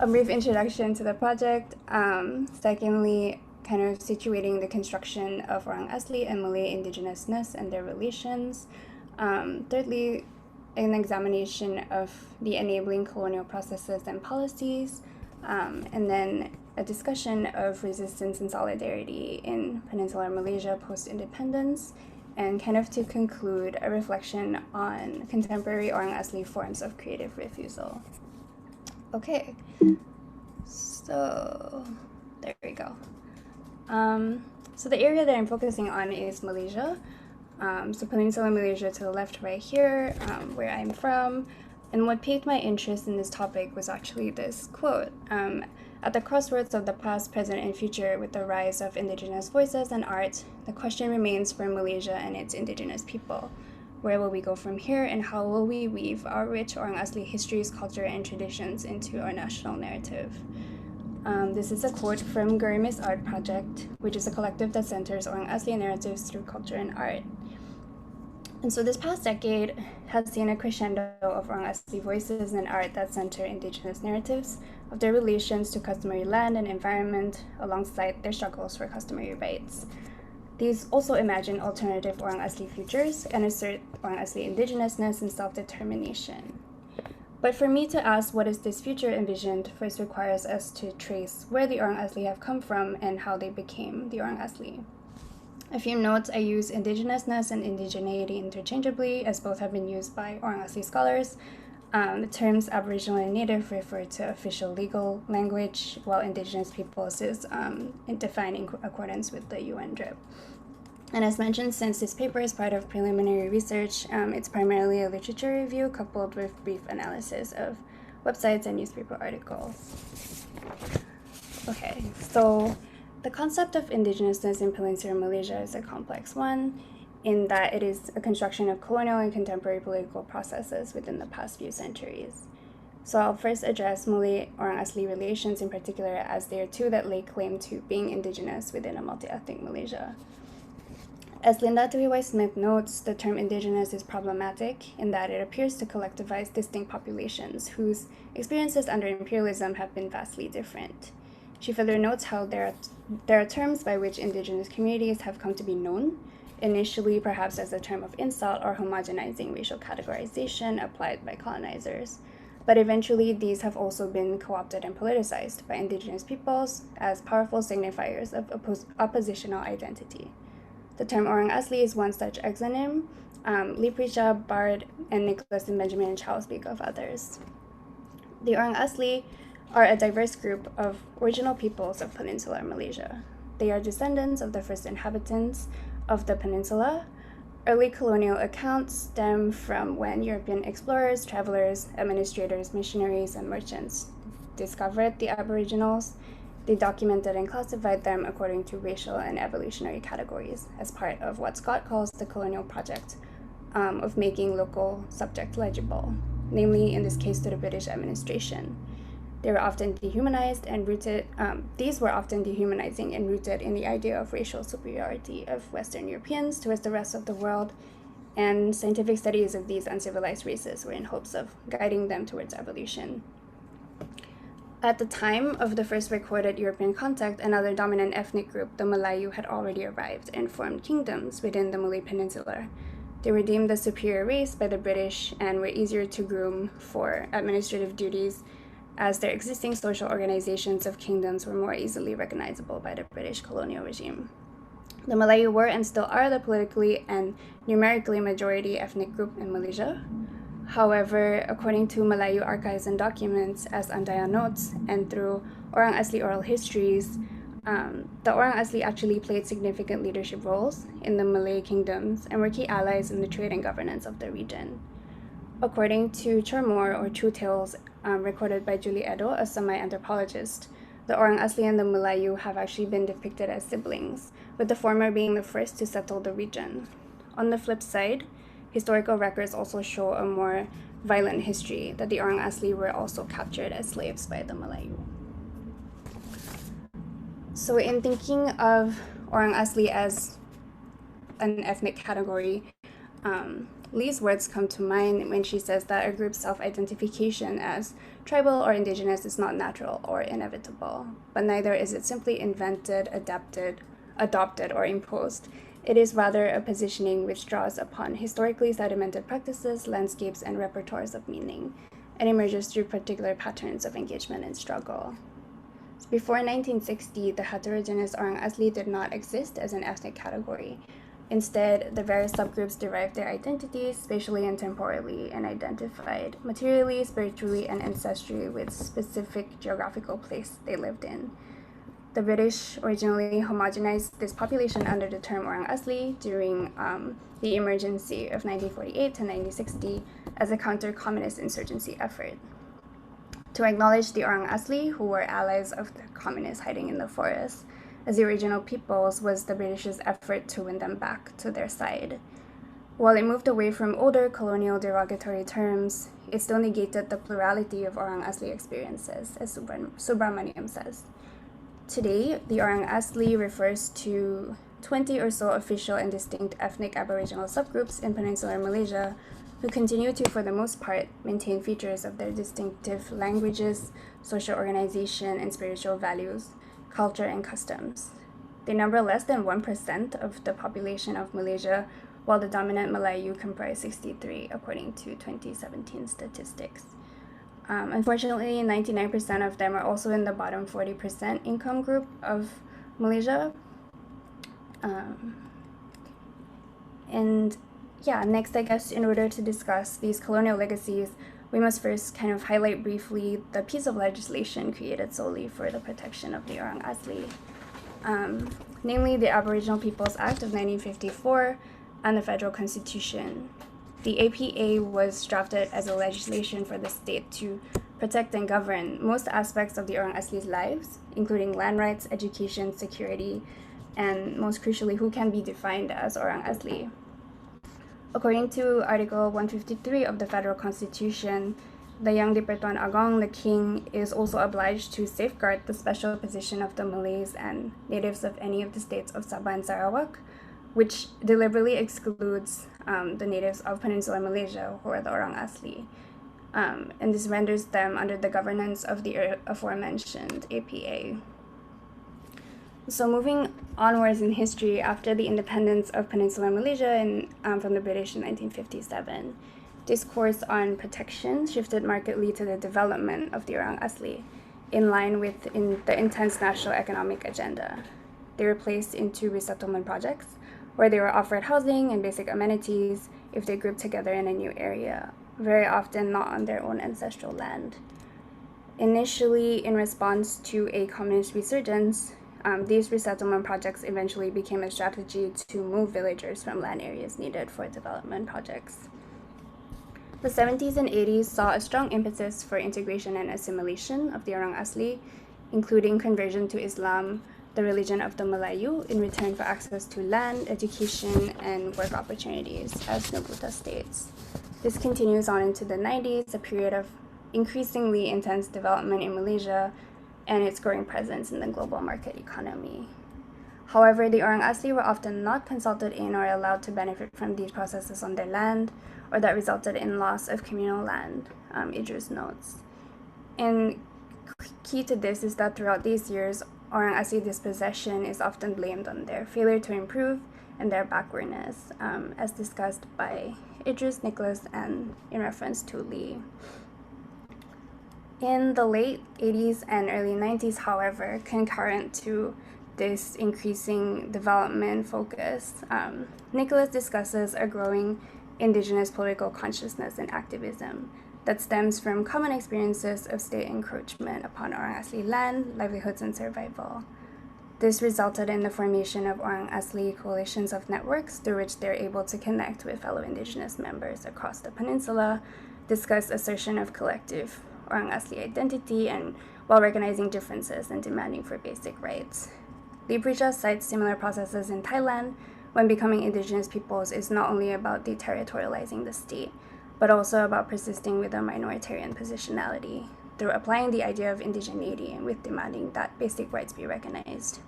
a brief introduction to the project. Secondly, kind of situating the construction of Orang Asli and Malay Indigenousness and their relations. Thirdly, an examination of the enabling colonial processes and policies, and then a discussion of resistance and solidarity in Peninsular Malaysia post-independence, and kind of to conclude, a reflection on contemporary Orang Asli forms of creative refusal. Okay, so there we go. So the area that I'm focusing on is Malaysia. So Peninsular Malaysia to the left right here, where I'm from. And what piqued my interest in this topic was actually this quote. At the crossroads of the past, present, and future, with the rise of indigenous voices and art, the question remains for Malaysia and its indigenous people. Where will we go from here, and how will we weave our rich Orang Asli histories, culture, and traditions into our national narrative? This is a quote from Gurimis Art Project, which is a collective that centers Orang Asli narratives through culture and art. And so this past decade has seen a crescendo of Orang Asli voices and art that center indigenous narratives of their relations to customary land and environment alongside their struggles for customary rights. These also imagine alternative Orang Asli futures and assert Orang Asli indigenousness and self-determination. But for me to ask what is this future envisioned first requires us to trace where the Orang Asli have come from and how they became the Orang Asli. A few notes: I use indigenousness and indigeneity interchangeably, as both have been used by Orang Asli scholars. The terms Aboriginal and Native refer to official legal language, while Indigenous peoples is defined in accordance with the UN DRIP. And as mentioned, since this paper is part of preliminary research, it's primarily a literature review coupled with brief analysis of websites and newspaper articles. Okay, so the concept of indigenousness in Peninsular Malaysia is a complex one, in that it is a construction of colonial and contemporary political processes within the past few centuries. So I'll first address Malay Orang Asli relations in particular, as they are two that lay claim to being indigenous within a multi-ethnic Malaysia. As Linda Dewey-Smith notes, the term indigenous is problematic in that it appears to collectivize distinct populations whose experiences under imperialism have been vastly different. She further notes how there are terms by which indigenous communities have come to be known, initially perhaps as a term of insult or homogenizing racial categorization applied by colonizers, but eventually these have also been co-opted and politicized by indigenous peoples as powerful signifiers of oppositional identity. The term Orang Asli is one such exonym. Lee Prisha, Bard, and Nicholas and Benjamin Chow speak of others. The Orang Asli are a diverse group of original peoples of Peninsular Malaysia. They are descendants of the first inhabitants of the peninsula. Early colonial accounts stem from when European explorers, travelers, administrators, missionaries, and merchants discovered the Aboriginals. They documented and classified them according to racial and evolutionary categories as part of what Scott calls the colonial project of making local subject legible, namely in this case to the British administration. They were often dehumanized and rooted. These were often dehumanizing and rooted in the idea of racial superiority of Western Europeans towards the rest of the world, and scientific studies of these uncivilized races were in hopes of guiding them towards evolution. At the time of the first recorded European contact, another dominant ethnic group, the Malayu, had already arrived and formed kingdoms within the Malay Peninsula. They were deemed the superior race by the British and were easier to groom for administrative duties, as their existing social organizations of kingdoms were more easily recognizable by the British colonial regime. The Malayu were and still are the politically and numerically majority ethnic group in Malaysia. However, according to Malayu archives and documents, as Andaya notes, and through Orang Asli oral histories, the Orang Asli actually played significant leadership roles in the Malay kingdoms and were key allies in the trade and governance of the region. According to Churmore, or True Tales, recorded by Julie Edo, a semi-anthropologist, the Orang Asli and the Malayu have actually been depicted as siblings, with the former being the first to settle the region. On the flip side, historical records also show a more violent history, that the Orang Asli were also captured as slaves by the Malayu. So in thinking of Orang Asli as an ethnic category, Lee's words come to mind when she says that a group's self-identification as tribal or indigenous is not natural or inevitable, but neither is it simply invented, adopted, or imposed. It is rather a positioning which draws upon historically sedimented practices, landscapes, and repertoires of meaning, and emerges through particular patterns of engagement and struggle. Before 1960, the heterogeneous Orang Asli did not exist as an ethnic category. Instead, the various subgroups derived their identities spatially and temporally and identified materially, spiritually, and ancestrally with specific geographical place they lived in. The British originally homogenized this population under the term Orang Asli during the emergency of 1948 to 1960 as a counter-communist insurgency effort. To acknowledge the Orang Asli, who were allies of the communists hiding in the forest, as the original peoples, was the British's effort to win them back to their side. While it moved away from older colonial derogatory terms, it still negated the plurality of Orang Asli experiences, as Subramaniam says. Today, the Orang Asli refers to 20 or so official and distinct ethnic Aboriginal subgroups in Peninsular Malaysia who continue to, for the most part, maintain features of their distinctive languages, social organization, and spiritual values, culture, and customs. They number less than 1% of the population of Malaysia, while the dominant Malayu comprise 63, according to 2017 statistics. Unfortunately, 99% of them are also in the bottom 40% income group of Malaysia. Next, I guess, in order to discuss these colonial legacies, we must first kind of highlight briefly the piece of legislation created solely for the protection of the Orang Asli, namely the Aboriginal Peoples Act of 1954 and the Federal Constitution. The APA was drafted as a legislation for the state to protect and govern most aspects of the Orang Asli's lives, including land rights, education, security, and most crucially, who can be defined as Orang Asli. According to Article 153 of the Federal Constitution, the Yang di-Pertuan Agong, the king, is also obliged to safeguard the special position of the Malays and natives of any of the states of Sabah and Sarawak, which deliberately excludes the natives of Peninsular Malaysia, who are the Orang Asli. And this renders them under the governance of the aforementioned APA. So moving onwards in history, after the independence of Peninsular Malaysia from the British in 1957, discourse on protection shifted markedly to the development of the Orang Asli, in line with the intense national economic agenda. They were placed into resettlement projects, where they were offered housing and basic amenities if they grouped together in a new area, very often not on their own ancestral land. Initially, in response to a communist resurgence, these resettlement projects eventually became a strategy to move villagers from land areas needed for development projects. The 70s and 80s saw a strong impetus for integration and assimilation of the Orang Asli, including conversion to Islam, the religion of the Malayu, in return for access to land, education, and work opportunities, as Nobuta states. This continues on into the 90s, a period of increasingly intense development in Malaysia and its growing presence in the global market economy. However, the Orang Asli were often not consulted in or allowed to benefit from these processes on their land, or that resulted in loss of communal land, Idris notes. And key to this is that throughout these years, Orang Asli dispossession is often blamed on their failure to improve and their backwardness, as discussed by Idris, Nicholas, and in reference to Lee. In the late 80s and early 90s, however, concurrent to this increasing development focus, Nicholas discusses a growing indigenous political consciousness and activism that stems from common experiences of state encroachment upon Orang Asli land, livelihoods, and survival. This resulted in the formation of Orang Asli coalitions of networks through which they're able to connect with fellow indigenous members across the peninsula, discuss assertion of collective Orang Asli identity, and while recognizing differences and demanding for basic rights. Librija cites similar processes in Thailand, when becoming indigenous peoples is not only about deterritorializing the state, but also about persisting with a minoritarian positionality through applying the idea of indigeneity and with demanding that basic rights be recognized.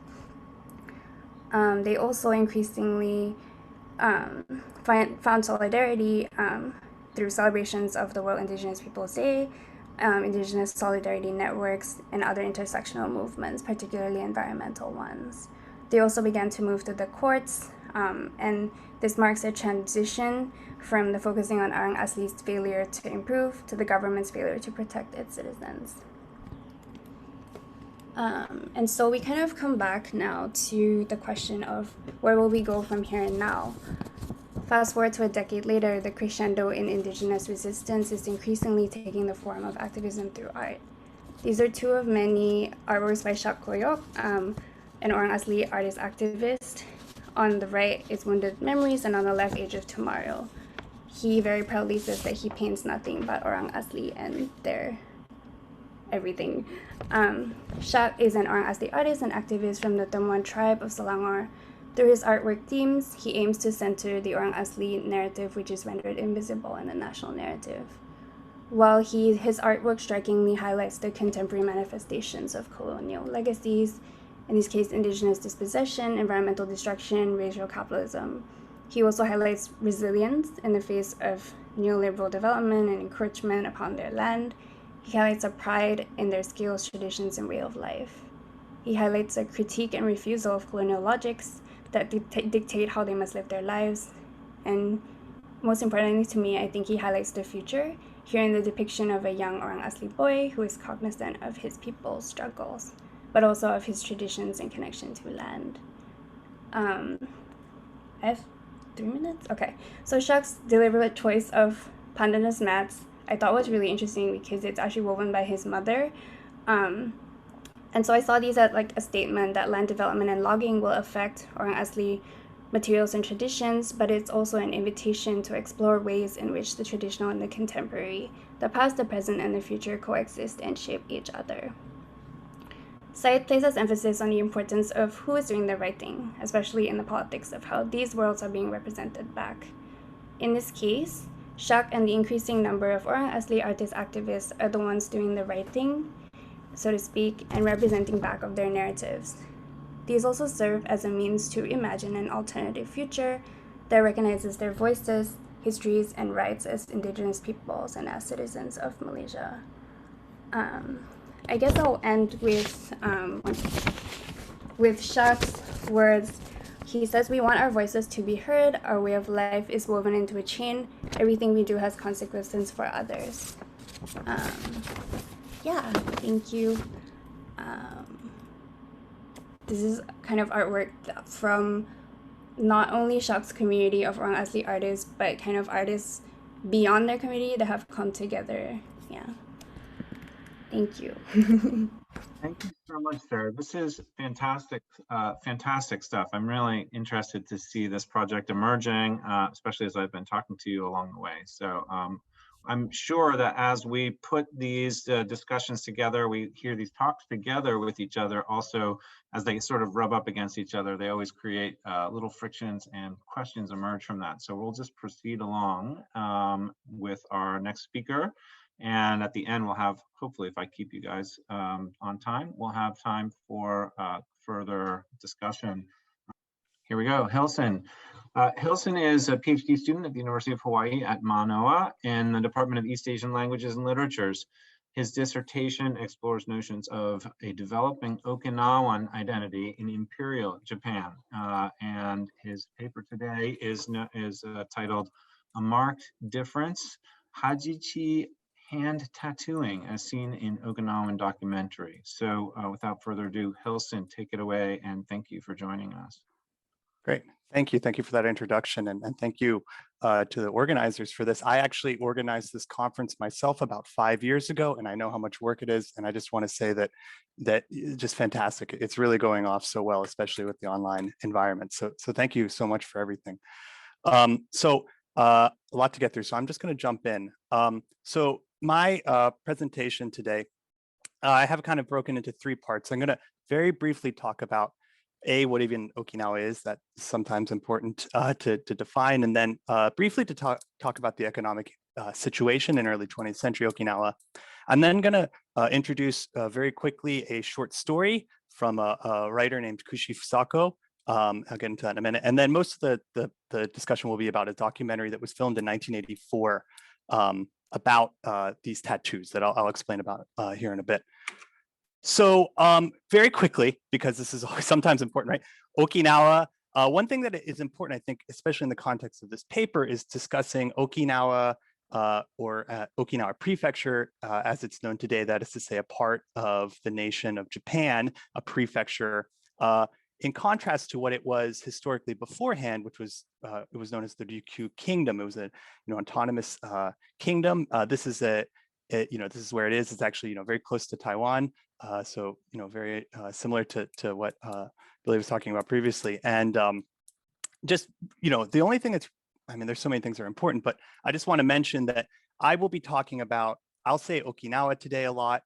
They also increasingly found solidarity through celebrations of the World Indigenous Peoples Day, Indigenous solidarity networks, and other intersectional movements, particularly environmental ones. They also began to move to the courts, and this marks a transition from the focusing on Orang Asli's failure to improve to the government's failure to protect its citizens. And so we kind of come back now to the question of where will we go from here and now? Fast forward to a decade later, the crescendo in indigenous resistance is increasingly taking the form of activism through art. These are two of many artworks by Shak Koyok, an Orang Asli artist activist. On the right is Wounded Memories, and on the left, Age of Tomorrow. He very proudly says that he paints nothing but Orang Asli and their everything. Shak is an Orang Asli artist and activist from the Temuan tribe of Selangor. Through his artwork themes, he aims to center the Orang Asli narrative, which is rendered invisible in the national narrative. While his artwork strikingly highlights the contemporary manifestations of colonial legacies, in this case, indigenous dispossession, environmental destruction, racial capitalism, he also highlights resilience in the face of neoliberal development and encroachment upon their land. He highlights a pride in their skills, traditions, and way of life. He highlights a critique and refusal of colonial logics that dictate how they must live their lives. And most importantly to me, I think he highlights the future, here in the depiction of a young Orang Asli boy who is cognizant of his people's struggles, but also of his traditions and connection to land. I have 3 minutes? Okay. So Shak's deliberate choice of pandanus mats I thought was really interesting because it's actually woven by his mother. And so I saw these as like a statement that land development and logging will affect Orang Asli materials and traditions, but it's also an invitation to explore ways in which the traditional and the contemporary, the past, the present, and the future coexist and shape each other. Syed places emphasis on the importance of who is doing the right thing, especially in the politics of how these worlds are being represented back. In this case, Shak and the increasing number of Orang Asli artist activists are the ones doing the right thing, so to speak, and representing back of their narratives. These also serve as a means to imagine an alternative future that recognizes their voices, histories, and rights as indigenous peoples and as citizens of Malaysia. I guess I'll end with Shak's words. He says, "We want our voices to be heard. Our way of life is woven into a chain. Everything we do has consequences for others." Yeah, thank you. This is kind of artwork from not only Shak's community of Orang Asli artists, but kind of artists beyond their community that have come together. Yeah. Thank you. Thank you so much, Sara. This is fantastic, fantastic stuff. I'm really interested to see this project emerging, especially as I've been talking to you along the way. So I'm sure that as we put these discussions together, we hear these talks together with each other, also as they sort of rub up against each other, they always create little frictions and questions emerge from that. So we'll just proceed along with our next speaker. And at the end, we'll have, hopefully, if I keep you guys on time, we'll have time for further discussion. Here we go, Hilson. Hilson is a PhD student at the University of Hawaii at Manoa in the Department of East Asian Languages and Literatures. His dissertation explores notions of a developing Okinawan identity in Imperial Japan. And his paper today is titled "A Marked Difference, Hajichi Hand Tattooing as Seen in Okinawan Documentary." So without further ado, Hilson, take it away, and thank you for joining us. Great. Thank you. Thank you for that introduction. And thank you to the organizers for this. I actually organized this conference myself about 5 years ago, and I know how much work it is. And I just want to say that just fantastic. It's really going off so well, especially with the online environment. So thank you so much for everything. A lot to get through. So I'm just going to jump in. So my presentation today, I have kind of broken into 3 parts. I'm going to very briefly talk about what even Okinawa is. That's sometimes important to define, and then briefly to talk about the economic situation in early 20th century Okinawa. I'm then going to introduce very quickly a short story from a writer named Kushi Fusako I'll get into that in a minute. And then most of the discussion will be about a documentary that was filmed in 1984 about these tattoos that I'll explain about here in a bit. So very quickly, because this is always sometimes important, right? Okinawa, one thing that is important, I think, especially in the context of this paper, is discussing Okinawa or Okinawa Prefecture, as it's known today, that is to say a part of the nation of Japan, a prefecture, in contrast to what it was historically beforehand, which was it was known as the Ryukyu Kingdom. It was a autonomous kingdom. This is this is where it is. It's actually very close to Taiwan, so very similar to what Billy was talking about previously. And just the only thing that's, there's so many things that are important, but I just want to mention that I will be talking about, I'll say Okinawa today a lot.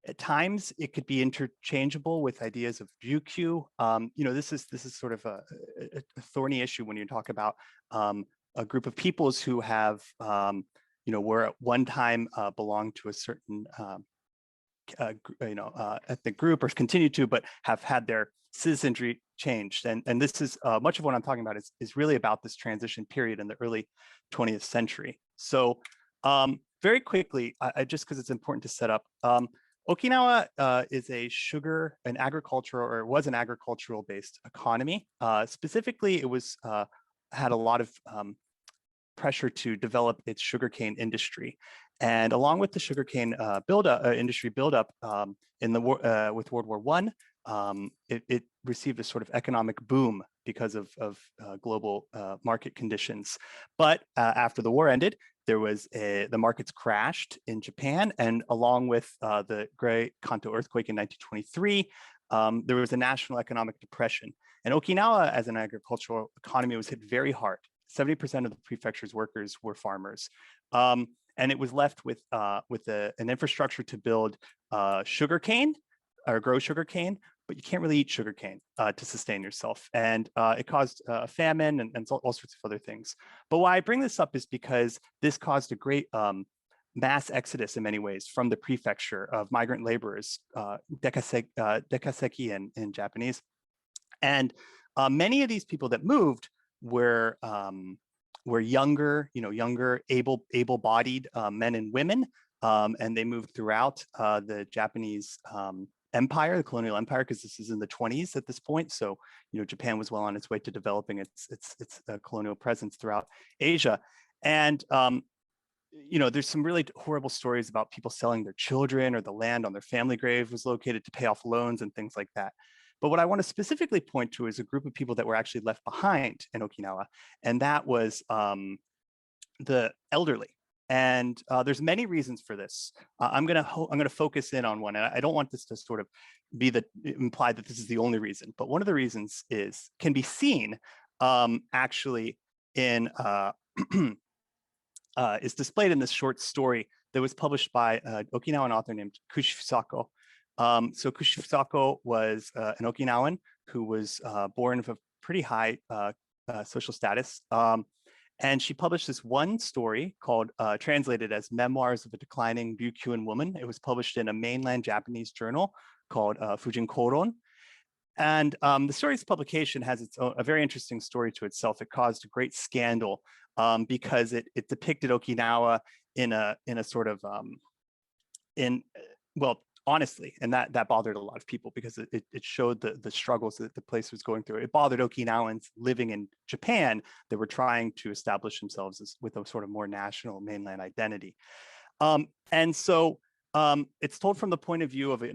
At times, it could be interchangeable with ideas of Ryukyu. This is sort of a thorny issue when you talk about a group of peoples who have, were at one time belonged to a certain, ethnic group or continue to, but have had their citizenry changed. And this is much of what I'm talking about is really about this transition period in the early 20th century. So very quickly, just because it's important to set up, Okinawa is an agricultural based economy. Specifically, it was had a lot of pressure to develop its sugarcane industry, and along with the sugarcane industry buildup in the with World War I, it received a sort of economic boom because of global market conditions. But after the war ended, there was the markets crashed in Japan, and along with the Great Kanto earthquake in 1923, there was a national economic depression. And Okinawa, as an agricultural economy, was hit very hard. 70% of the prefecture's workers were farmers, and it was left with an infrastructure to build sugarcane or grow sugarcane, but you can't really eat sugarcane to sustain yourself. And it caused a famine and all sorts of other things. But why I bring this up is because this caused a great mass exodus in many ways from the prefecture of migrant laborers, dekaseki in Japanese. And many of these people that moved were younger, able-bodied men and women, and they moved throughout the Japanese empire, the colonial empire, because this is in the 20s at this point. So, Japan was well on its way to developing its colonial presence throughout Asia. And, there's some really horrible stories about people selling their children, or the land on their family grave was located to pay off loans and things like that. But what I want to specifically point to is a group of people that were actually left behind in Okinawa, and that was the elderly. And there's many reasons for this. I'm gonna focus in on one, and I don't want this to sort of be imply that this is the only reason. But one of the reasons can be seen actually in is displayed in this short story that was published by an Okinawan author named Kushifusako. So Kushifusako was an Okinawan who was born of a pretty high social status. And she published this one story called, translated as Memoirs of a Declining Ryukyuan Woman. It was published in a mainland Japanese journal called Fujin Koron. And the story's publication has a very interesting story to itself. It caused a great scandal because it depicted Okinawa in a sort of, honestly, and that bothered a lot of people because it showed the struggles that the place was going through. It bothered Okinawans living in Japan that were trying to establish themselves with a sort of more national mainland identity. And so it's told from the point of view of an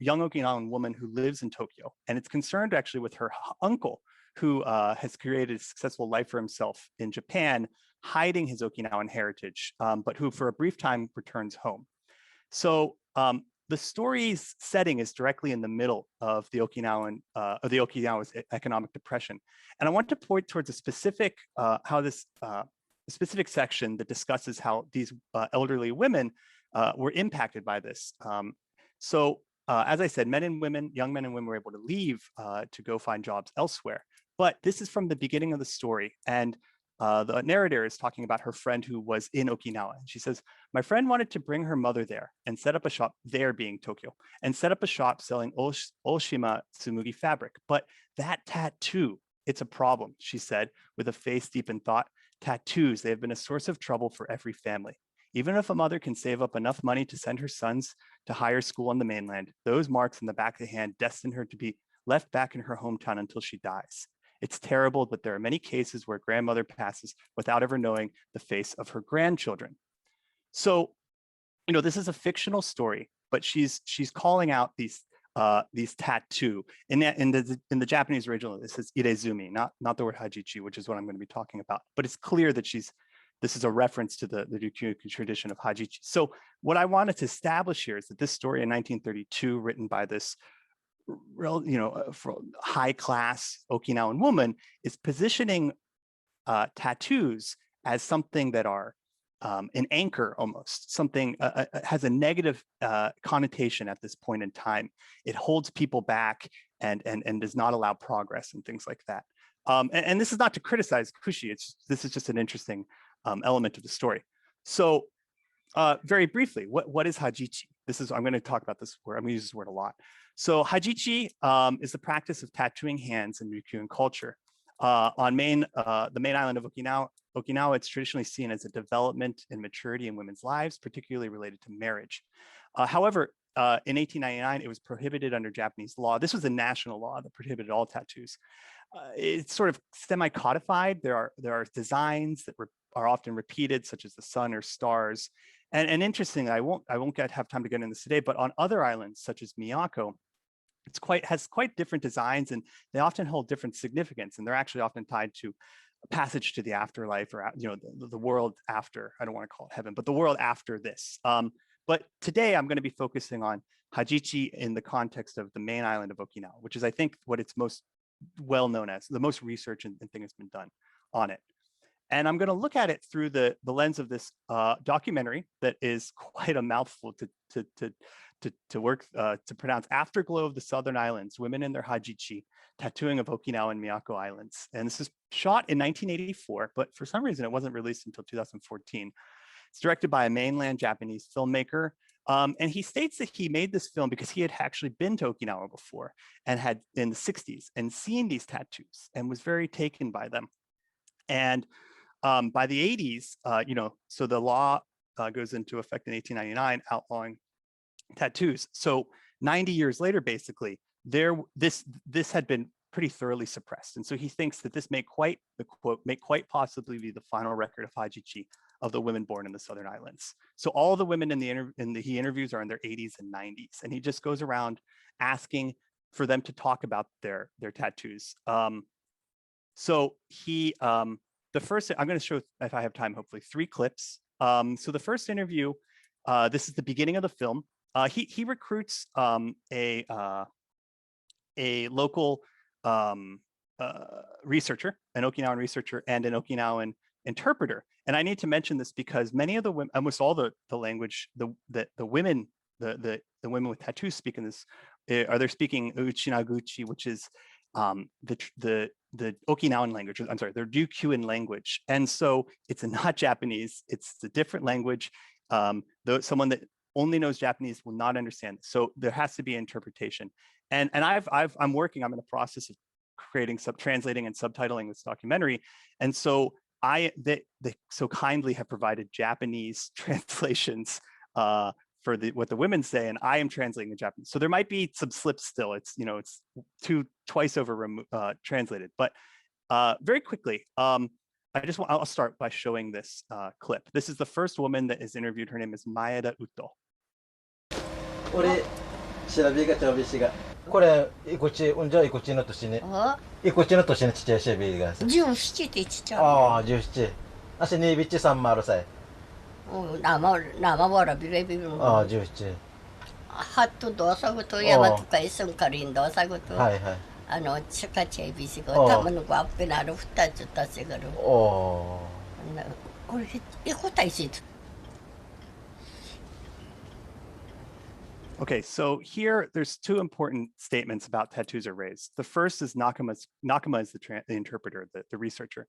young Okinawan woman who lives in Tokyo, and it's concerned actually with her uncle, who has created a successful life for himself in Japan, hiding his Okinawan heritage, but who for a brief time returns home. So the story's setting is directly in the middle of the Okinawa's economic depression, and I want to point towards a specific specific section that discusses how these elderly women were impacted by this. As I said, young men and women were able to leave to go find jobs elsewhere. But this is from the beginning of the story, and the narrator is talking about her friend who was in Okinawa. And she says, my friend wanted to bring her mother there and set up a shop, there being Tokyo, and set up a shop selling Oshima Tsumugi fabric. But that tattoo, it's a problem, she said, with a face deep in thought. Tattoos, they have been a source of trouble for every family. Even if a mother can save up enough money to send her sons to higher school on the mainland, those marks in the back of the hand destine her to be left back in her hometown until she dies. It's terrible, but there are many cases where grandmother passes without ever knowing the face of her grandchildren. So, you know, this is a fictional story, but she's calling out these tattoo. In the Japanese original, this is irezumi, not the word hajichi, which is what I'm going to be talking about. But it's clear that this is a reference to the Ryukyu tradition of hajichi. So what I wanted to establish here is that this story in 1932, written by this real, high class Okinawan woman, is positioning tattoos as something that are an anchor almost, something has a negative connotation at this point in time. It holds people back and does not allow progress and things like that. And this is not to criticize Kushi, this is just an interesting element of the story. So very briefly, what is Hajichi? I'm going to talk about this word, I'm going to use this word a lot. So Hajichi is the practice of tattooing hands in Ryukyuan culture. On the main island of Okinawa, it's traditionally seen as a development and maturity in women's lives, particularly related to marriage. However, in 1899, it was prohibited under Japanese law. This was a national law that prohibited all tattoos. It's sort of semi-codified. There are designs that are often repeated, such as the sun or stars. And interestingly, I won't have time to get into this today, but on other islands, such as Miyako, has quite different designs, and they often hold different significance, and they're actually often tied to a passage to the afterlife, or the world after. I don't want to call it heaven, but the world after this. But today I'm going to be focusing on Hajichi in the context of the main island of Okinawa, which is, I think, what it's most well known as. The most research and thing has been done on it. And I'm going to look at it through the lens of this documentary that is quite a mouthful to pronounce. Afterglow of the Southern Islands, Women in Their Hajichi, Tattooing of Okinawa and Miyako Islands. And this is shot in 1984, but for some reason it wasn't released until 2014. It's directed by a mainland Japanese filmmaker. And he states that he made this film because he had actually been to Okinawa before and had in the 60s and seen these tattoos and was very taken by them. And by the 80s, so the law goes into effect in 1899, outlawing tattoos. So 90 years later, basically, this had been pretty thoroughly suppressed. And so he thinks that this may quite possibly be the final record of Hajichi of the women born in the Southern Islands. So all the women he interviews are in their 80s and 90s. And he just goes around asking for them to talk about their tattoos. So the first, I'm going to show, if I have time, hopefully 3 clips. So the first interview, this is the beginning of the film. He recruits a local researcher, an Okinawan researcher, and an Okinawan interpreter. And I need to mention this because many of the women, almost all the language, the women with tattoos speak in this, they're speaking Uchinaguchi, which is the Okinawan language. I'm sorry, their Ryukyuan language. And so it's not Japanese, it's a different language. Though someone that only knows Japanese will not understand. So there has to be interpretation. And I'm in the process of translating and subtitling this documentary. And so they so kindly have provided Japanese translations for what the women say, and I am translating the Japanese. So there might be some slips still. It's twice over translated. But very quickly, I'll start by showing this clip. This is the first woman that is interviewed. Her name is Maeda Uto. これ調べがちゃびしがこれいくちうんじゃいくちの年にいくちの年にちっちゃいしびが17ってちっちゃいああ17足にびっち3丸さい나마 비레비 아17하트 도사부터 야마투가 있음 가린도 사고도 치카 제비시고 담은 거 앞에 나를 후딱 줬다 세거로 우리 이거 다 있어. Okay, so here there's 2 important statements about tattoos are raised. The first is Nakama is the interpreter, the researcher.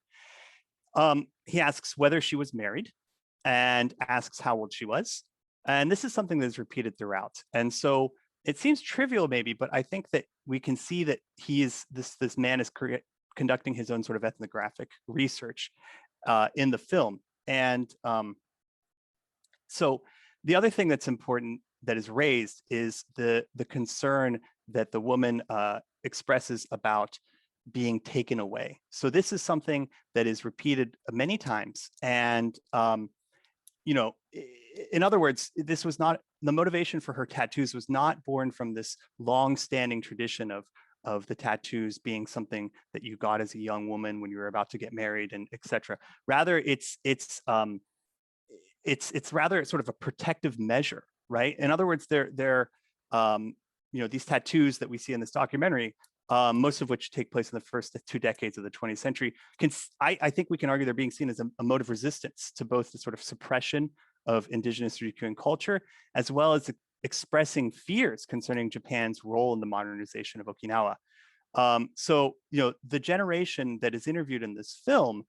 He asks whether she was married and asks how old she was. And this is something that's repeated throughout. And so it seems trivial maybe, but I think that we can see that this man is conducting his own sort of ethnographic research in the film. And so the other thing that's important that is raised is the concern that the woman expresses about being taken away. So this is something that is repeated many times. And, you know, in other words, this was not, the motivation for her tattoos was not born from this long-standing tradition of the tattoos being something that you got as a young woman when you were about to get married and etc. Rather, it's rather sort of a protective measure, right? In other words, they're you know, these tattoos that we see in this documentary, most of which take place in the first 2 decades of the 20th century, I think we can argue they're being seen as a mode of resistance to both the sort of suppression of indigenous Ryukyuan culture, as well as expressing fears concerning Japan's role in the modernization of Okinawa. So, you know, the generation that is interviewed in this film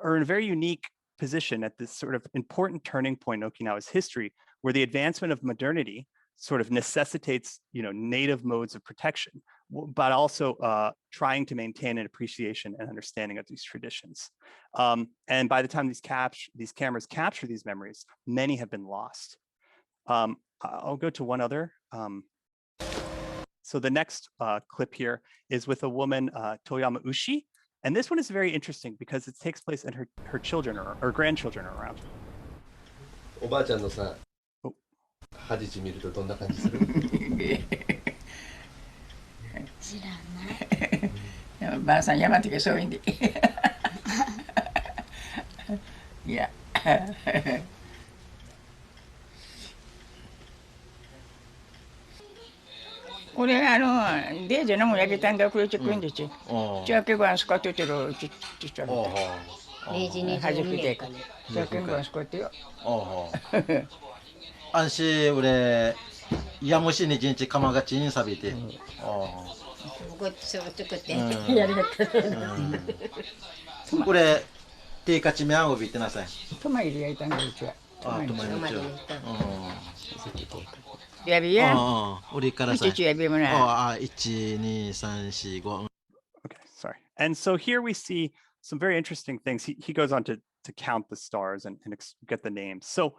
are in a very unique position at this sort of important turning point in Okinawa's history, where the advancement of modernity sort of necessitates, you know, native modes of protection, but also trying to maintain an appreciation and understanding of these traditions. And by the time these cameras capture these memories, many have been lost. I'll go to one other. So the next clip here is with a woman, Toyama Ushi. And this one is very interesting because it takes place and her children or grandchildren are around. おばあちゃんのさ、ハジチ見るとどんな感じする？知らない。ばあさん山手そういんで。いや。俺デージのもやけたんだくれちくんでち。じゃあ結構あそこっててるちっちゃい。0時22年から。じゃあ結構あそこってよ。안시 우리 야무신 이진치 가마가 진 사비데. 그거 저렇게 야리갔다. 우리 때까지 명하고 비트나사이. 토마이리 야이탄 거죠. 토마이리. 야비야. 우리 까라사이. 1, 2, 3, 4, 5. Okay, sorry. And so here we see some very interesting things. He goes on to count the stars and get the names. So,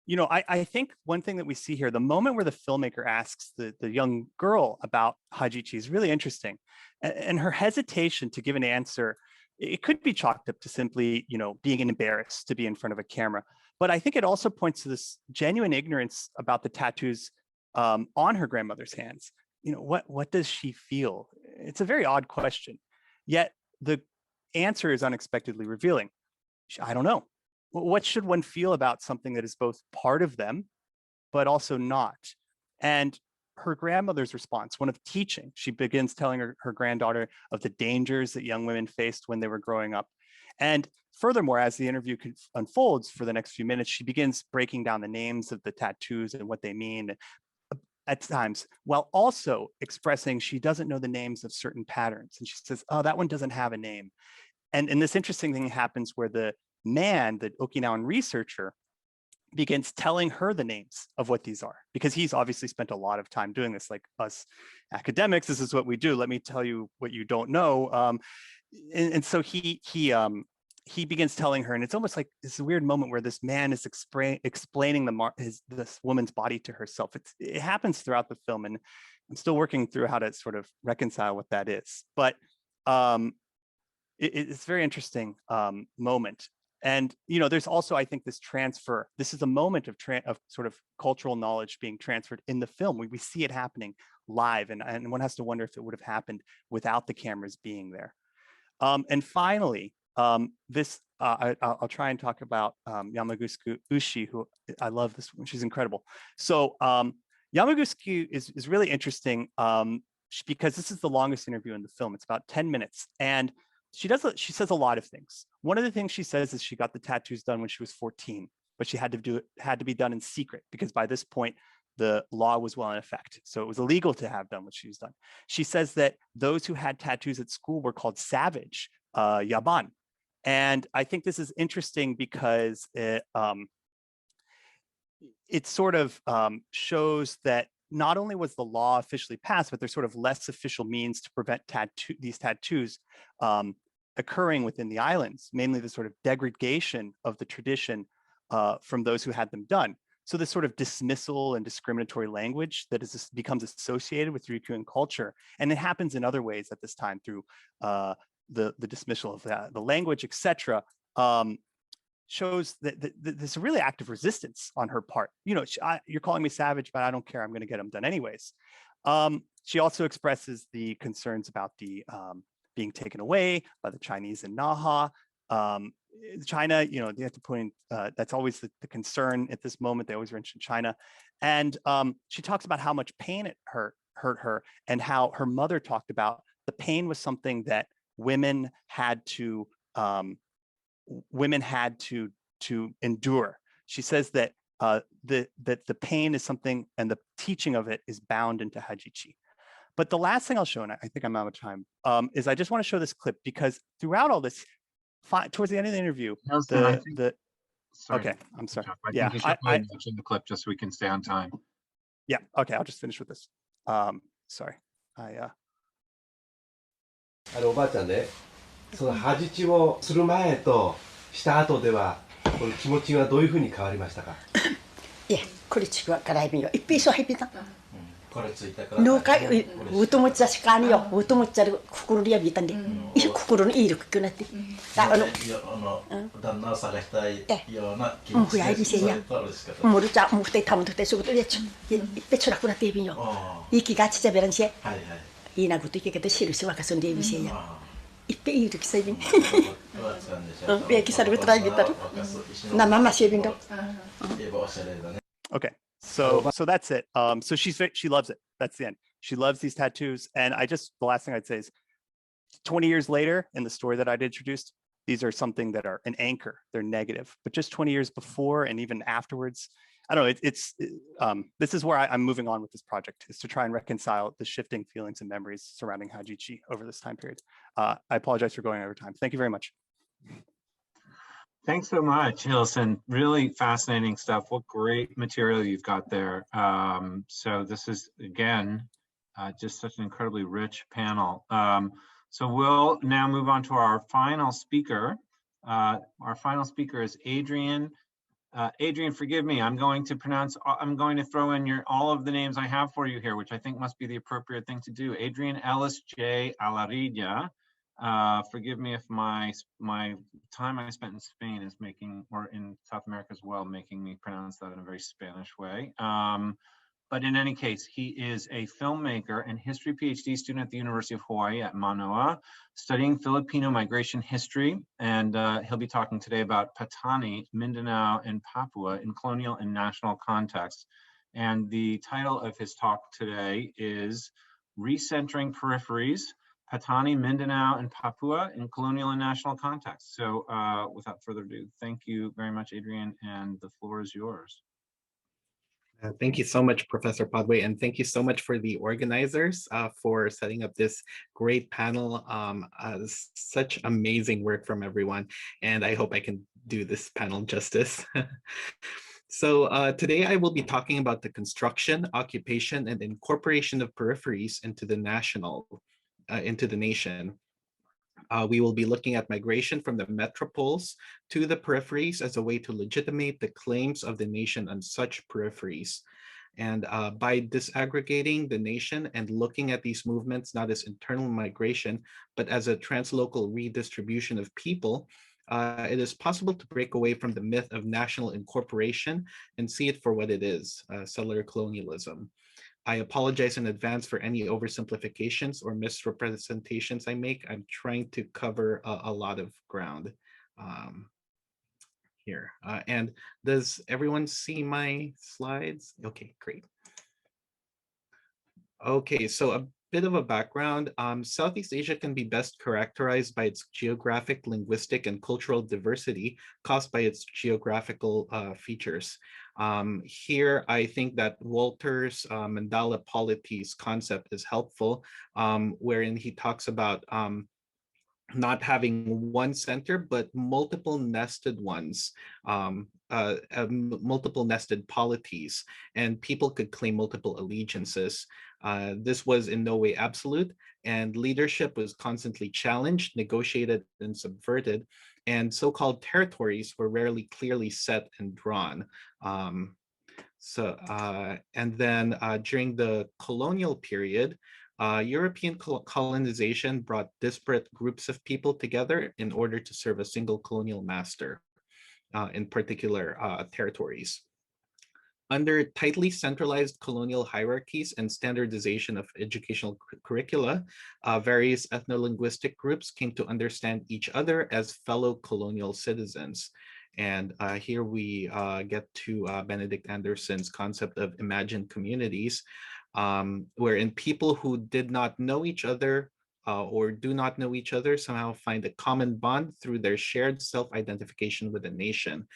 you know, I think one thing that we see here, the moment where the filmmaker asks the young girl about Hajichi is really interesting. And her hesitation to give an answer, it could be chalked up to simply, you know, being embarrassed to be in front of a camera. But I think it also points to this genuine ignorance about the tattoos on her grandmother's hands. You know, what does she feel? It's a very odd question. Yet the answer is unexpectedly revealing. I don't know. What should one feel about something that is both part of them, but also not? And her grandmother's response, one of teaching, she begins telling her granddaughter of the dangers that young women faced when they were growing up. And furthermore, as the interview unfolds for the next few minutes, she begins breaking down the names of the tattoos and what they mean at times, while also expressing she doesn't know the names of certain patterns. And she says, oh, that one doesn't have a name. And this interesting thing happens where the man, the Okinawan researcher, begins telling her the names of what these are, because he's obviously spent a lot of time doing this. Like us academics, this is what we do. Let me tell you what you don't know. And so he begins telling her, and it's almost like this weird moment where this man is explaining this woman's body to herself. It happens throughout the film, and I'm still working through how to sort of reconcile what that is. But it's a very interesting moment. And, you know, there's also, I think, this transfer. This is a moment of sort of cultural knowledge being transferred in the film. We see it happening live, and one has to wonder if it would have happened without the cameras being there. And finally, I'll try and talk about Yamaguchi Ushi, who I love this one. She's incredible. So Yamaguchi is really interesting because this is the longest interview in the film. It's about 10 minutes. And she says a lot of things. One of the things she says is she got the tattoos done when she was 14, but she had to be done in secret because by this point, the law was well in effect. So it was illegal to have done what she was done. She says that those who had tattoos at school were called savage Yaban. And I think this is interesting because it sort of shows that not only was the law officially passed, but there's sort of less official means to prevent these tattoos occurring within the islands, mainly the sort of degradation of the tradition from those who had them done. So this sort of dismissal and discriminatory language that becomes associated with Ryukyuan culture, and it happens in other ways at this time through the dismissal of the language, etc., shows that there's a really active resistance on her part. You know, you're calling me savage, but I don't care. I'm going to get them done anyways. She also expresses the concerns about the being taken away by the Chinese in Naha. China, you know, they have to point, that's always the concern at this moment. They always mention China. And she talks about how much pain it hurt her, and how her mother talked about the pain was something that women had to endure. She says that the pain is something, and the teaching of it is bound into Hajichi. But the last thing I'll show, and I think I'm out of time, is I just want to show this clip, because throughout all this, towards the end of the interview, Sorry. okay, I'm sorry. I think you should play watching the clip just so we can stay on time. Yeah, okay, I'll just finish with this. Sorry. おばあちゃんね、そのハジチをする前とした後では、この気持ちはどういうふうに変わりましたか？いや、これ違うからいびよ。一品そうはいびた。これついたから。農家うともちゃしかによ。うともちゃる心にやびたんで。いや心のいい力くなって。旦那を探したいような気持ち。もうやいびせや。もうるちゃもう二人たむとて仕事やちゅ。いっぺつらくなっていびよ。息がちちゃべらんし。はいはい。いいなこと言けど印はかすんでいびせや。いっぺいいるきさいびん。やきさるとらいびたる。なまましえびんだ。Okay, so that's it. So she loves it. That's the end. She loves these tattoos, and the last thing I'd say is, 20 years later, in the story that I'd introduced, these are something that are an anchor. They're negative, but just 20 years before and even afterwards, I don't know. This is where I'm moving on with this project, is to try and reconcile the shifting feelings and memories surrounding Hajichi over this time period. I apologize for going over time. Thank you very much. Thanks so much, Hilson. Really fascinating stuff. What great material you've got there. So this is, again, just such an incredibly rich panel. So we'll now move on to our final speaker. Our final speaker is Adrian. Adrian, forgive me, I'm going to throw in all of the names I have for you here, which I think must be the appropriate thing to do. Adrian Ellis J, Alarilla. Forgive me if my time I spent in Spain is or in South America as well, making me pronounce that in a very Spanish way. But in any case, he is a filmmaker and history PhD student at the University of Hawaii at Manoa, studying Filipino migration history. And he'll be talking today about Patani, Mindanao, and Papua in colonial and national contexts. And the title of his talk today is Recentering Peripheries, Patani, Mindanao, and Papua in colonial and national contexts. So without further ado, thank you very much, Adrian, and the floor is yours. Thank you so much, Professor Padwe, and thank you so much for the organizers for setting up this great panel. Such amazing work from everyone, and I hope I can do this panel justice. So today I will be talking about the construction, occupation, and incorporation of peripheries into the nation. We will be looking at migration from the metropoles to the peripheries as a way to legitimate the claims of the nation on such peripheries. And by disaggregating the nation and looking at these movements not as internal migration, but as a translocal redistribution of people, it is possible to break away from the myth of national incorporation and see it for what it is, settler colonialism. I apologize in advance for any oversimplifications or misrepresentations I make. I'm trying to cover a lot of ground here. And does everyone see my slides? Okay, great. Okay, so a bit of a background. Southeast Asia can be best characterized by its geographic, linguistic, and cultural diversity caused by its geographical features. Here, I think that Walter's mandala polities concept is helpful, wherein he talks about not having one center, but multiple nested ones, multiple nested polities, and people could claim multiple allegiances. This was in no way absolute, and leadership was constantly challenged, negotiated, and subverted, and so-called territories were rarely clearly set and drawn. And then during the colonial period, European colonization brought disparate groups of people together in order to serve a single colonial master in particular territories. Under tightly centralized colonial hierarchies and standardization of educational curricula, various ethno-linguistic groups came to understand each other as fellow colonial citizens. And here we get to Benedict Anderson's concept of imagined communities, wherein people who did not know each other or do not know each other somehow find a common bond through their shared self-identification with a nation.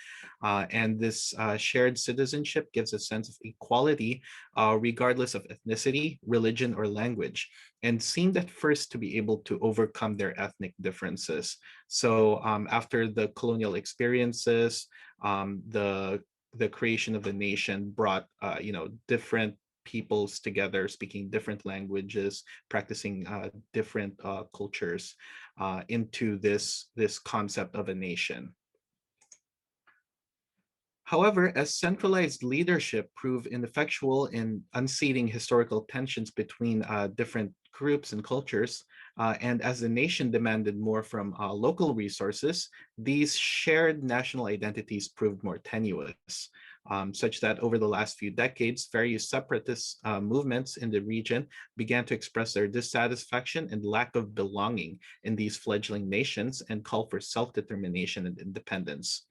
And this shared citizenship gives a sense of equality regardless of ethnicity, religion, or language, and seemed at first to be able to overcome their ethnic differences. So after the colonial experiences, the creation of the nation brought different peoples together, speaking different languages, practicing different cultures into this concept of a nation. However, as centralized leadership proved ineffectual in unseating historical tensions between different groups and cultures, and as the nation demanded more from local resources, these shared national identities proved more tenuous. Such that over the last few decades, various separatist movements in the region began to express their dissatisfaction and lack of belonging in these fledgling nations and call for self-determination and independence.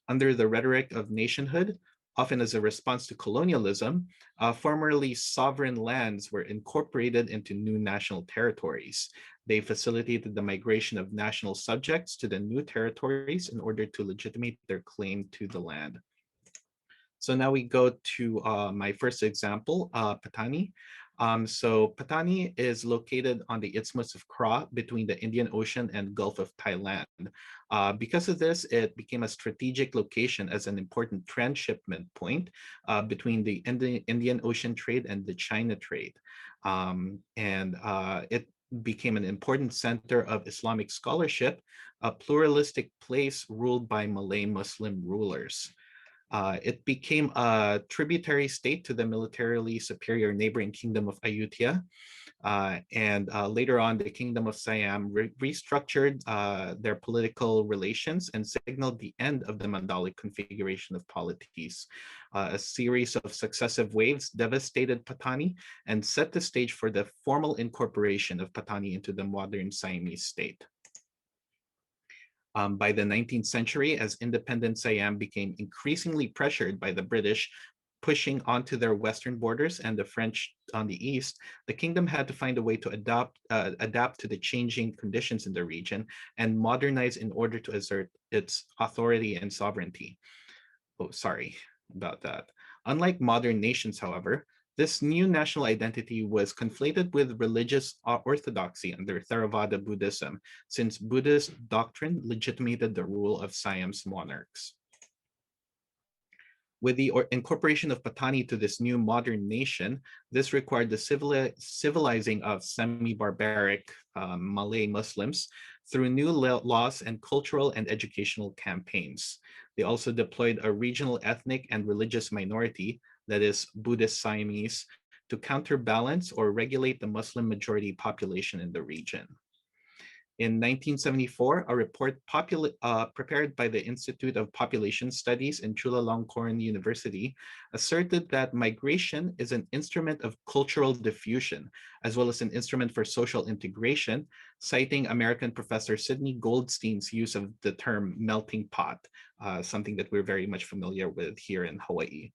Under the rhetoric of nationhood, often as a response to colonialism, formerly sovereign lands were incorporated into new national territories. They facilitated the migration of national subjects to the new territories in order to legitimate their claim to the land. So now we go to my first example, Patani. So Patani is located on the Isthmus of Kra between the Indian Ocean and Gulf of Thailand. Because of this, it became a strategic location as an important transshipment point between the Indian Ocean trade and the China trade. It became an important center of Islamic scholarship, a pluralistic place ruled by Malay Muslim rulers. It became a tributary state to the militarily superior neighboring kingdom of Ayutthaya. Later on, the kingdom of Siam restructured their political relations and signaled the end of the Mandalic configuration of polities. A series of successive waves devastated Patani and set the stage for the formal incorporation of Patani into the modern Siamese state. By the 19th century, as independent Siam became increasingly pressured by the British pushing onto their western borders and the French on the east, the kingdom had to find a way to adapt to the changing conditions in the region and modernize in order to assert its authority and sovereignty. Oh, sorry about that. Unlike modern nations, however, this new national identity was conflated with religious orthodoxy under Theravada Buddhism, since Buddhist doctrine legitimated the rule of Siam's monarchs. With the incorporation of Patani to this new modern nation, this required the civilizing of semi-barbaric Malay Muslims through new laws and cultural and educational campaigns. They also deployed a regional ethnic and religious minority, that is Buddhist Siamese, to counterbalance or regulate the Muslim majority population in the region. In 1974, a report prepared by the Institute of Population Studies in Chulalongkorn University asserted that migration is an instrument of cultural diffusion, as well as an instrument for social integration, citing American professor Sidney Goldstein's use of the term melting pot, something that we're very much familiar with here in Hawaii,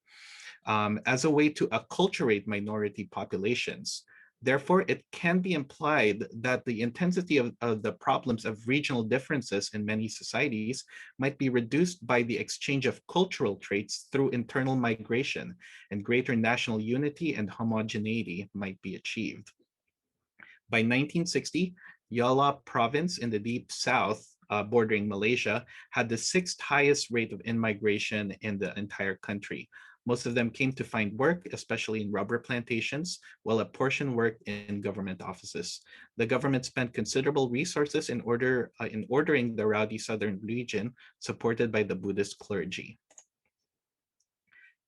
as a way to acculturate minority populations. Therefore, it can be implied that the intensity of the problems of regional differences in many societies might be reduced by the exchange of cultural traits through internal migration, and greater national unity and homogeneity might be achieved. By 1960, Yala province in the deep south, bordering Malaysia, had the 6th highest rate of in-migration in the entire country. Most of them came to find work, especially in rubber plantations, while a portion worked in government offices. The government spent considerable resources in ordering the rowdy southern region, supported by the Buddhist clergy.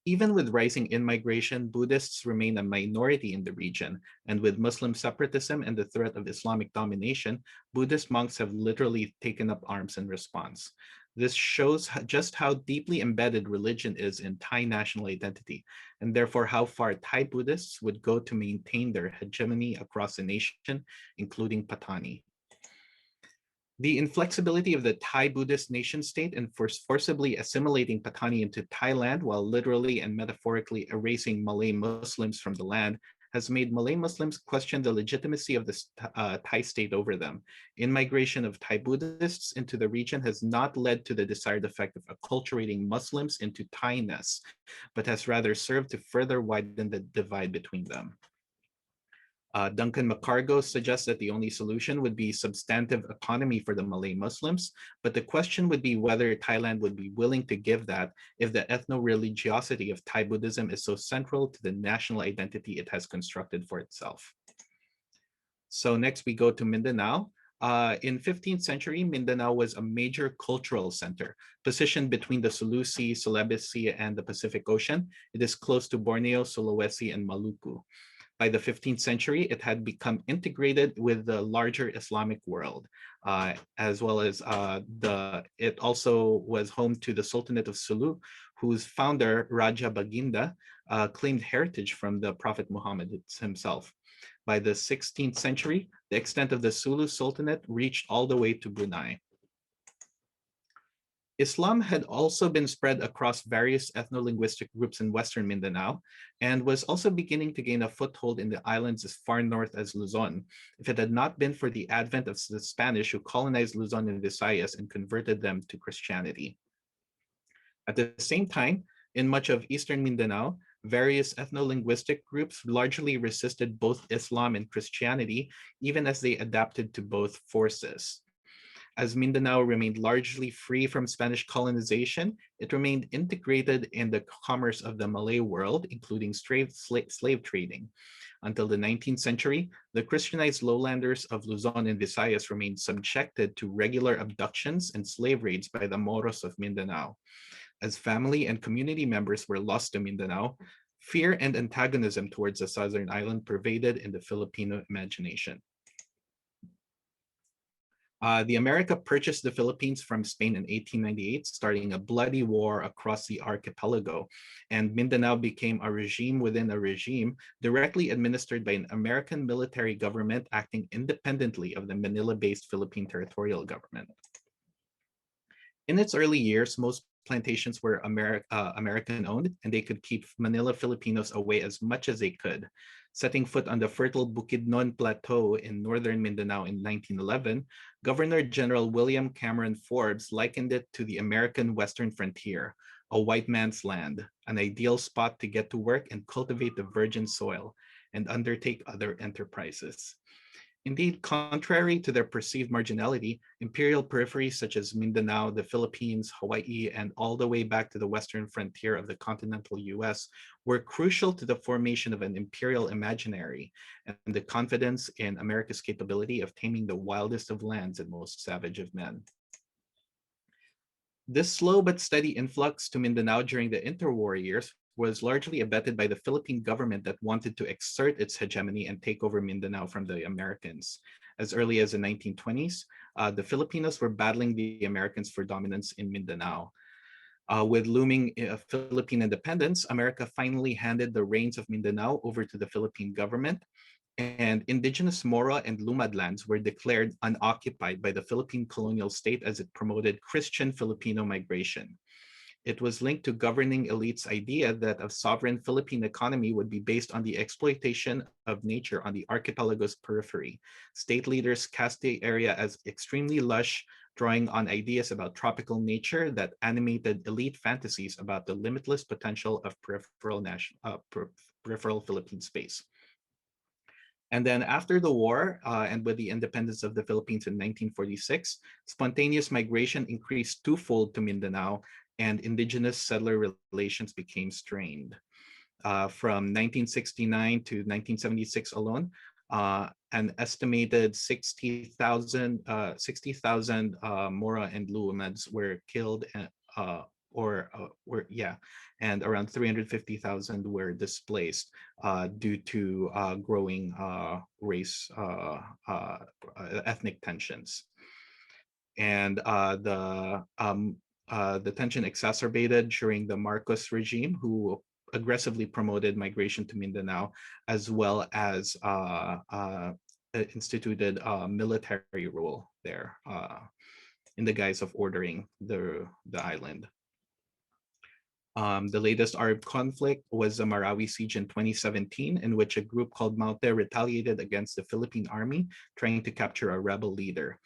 Even with rising in-migration, Buddhists remain a minority in the region, and with Muslim separatism and the threat of Islamic domination, Buddhist monks have literally taken up arms in response. This shows just how deeply embedded religion is in Thai national identity, and therefore how far Thai Buddhists would go to maintain their hegemony across the nation, including Patani. The inflexibility of the Thai Buddhist nation state in forcibly assimilating Patani into Thailand while literally and metaphorically erasing Malay Muslims from the land has made Malay Muslims question the legitimacy of the Thai state over them. In-migration of Thai Buddhists into the region has not led to the desired effect of acculturating Muslims into Thai-ness, but has rather served to further widen the divide between them. Duncan McCargo suggests that the only solution would be substantive autonomy for the Malay Muslims, but the question would be whether Thailand would be willing to give that if the ethno-religiosity of Thai Buddhism is so central to the national identity it has constructed for itself. So next we go to Mindanao. In 15th century, Mindanao was a major cultural center, positioned between the Sulu Sea, Celebes Sea, and the Pacific Ocean. It is close to Borneo, Sulawesi, and Maluku. By the 15th century, it had become integrated with the larger Islamic world, as well as it also was home to the Sultanate of Sulu, whose founder, Raja Baginda, claimed heritage from the Prophet Muhammad himself. By the 16th century, the extent of the Sulu Sultanate reached all the way to Brunei. Islam had also been spread across various ethno-linguistic groups in Western Mindanao and was also beginning to gain a foothold in the islands as far north as Luzon, if it had not been for the advent of the Spanish who colonized Luzon and Visayas and converted them to Christianity. At the same time, in much of Eastern Mindanao, various ethno-linguistic groups largely resisted both Islam and Christianity, even as they adapted to both forces. As Mindanao remained largely free from Spanish colonization, it remained integrated in the commerce of the Malay world, including slave trading. Until the 19th century, the Christianized lowlanders of Luzon and Visayas remained subjected to regular abductions and slave raids by the Moros of Mindanao. As family and community members were lost to Mindanao, fear and antagonism towards the southern island pervaded in the Filipino imagination. The America purchased the Philippines from Spain in 1898, starting a bloody war across the archipelago, and Mindanao became a regime within a regime directly administered by an American military government acting independently of the Manila-based Philippine territorial government. In its early years, most plantations were American-owned, and they could keep Manila Filipinos away as much as they could. Setting foot on the fertile Bukidnon Plateau in northern Mindanao in 1911, Governor General William Cameron Forbes likened it to the American western frontier, a white man's land, an ideal spot to get to work and cultivate the virgin soil and undertake other enterprises. Indeed, contrary to their perceived marginality, imperial peripheries such as Mindanao, the Philippines, Hawaii, and all the way back to the western frontier of the continental US were crucial to the formation of an imperial imaginary and the confidence in America's capability of taming the wildest of lands and most savage of men. This slow but steady influx to Mindanao during the interwar years was largely abetted by the Philippine government that wanted to exert its hegemony and take over Mindanao from the Americans. As early as the 1920s, the Filipinos were battling the Americans for dominance in Mindanao. With looming Philippine independence, America finally handed the reins of Mindanao over to the Philippine government, and indigenous Mora and Lumad lands were declared unoccupied by the Philippine colonial state as it promoted Christian Filipino migration. It was linked to governing elites' idea that a sovereign Philippine economy would be based on the exploitation of nature on the archipelago's periphery. State leaders cast the area as extremely lush, drawing on ideas about tropical nature that animated elite fantasies about the limitless potential of peripheral Philippine space. And then after the war and with the independence of the Philippines in 1946, spontaneous migration increased twofold to Mindanao, and indigenous settler relations became strained. From 1969 to 1976 alone, an estimated 60,000 Mora and Luamads were killed and around 350,000 were displaced due to growing race ethnic tensions. And the tension exacerbated during the Marcos regime, who aggressively promoted migration to Mindanao, as well as instituted military rule there in the guise of ordering the island. The latest armed conflict was the Marawi siege in 2017, in which a group called Maute retaliated against the Philippine army, trying to capture a rebel leader.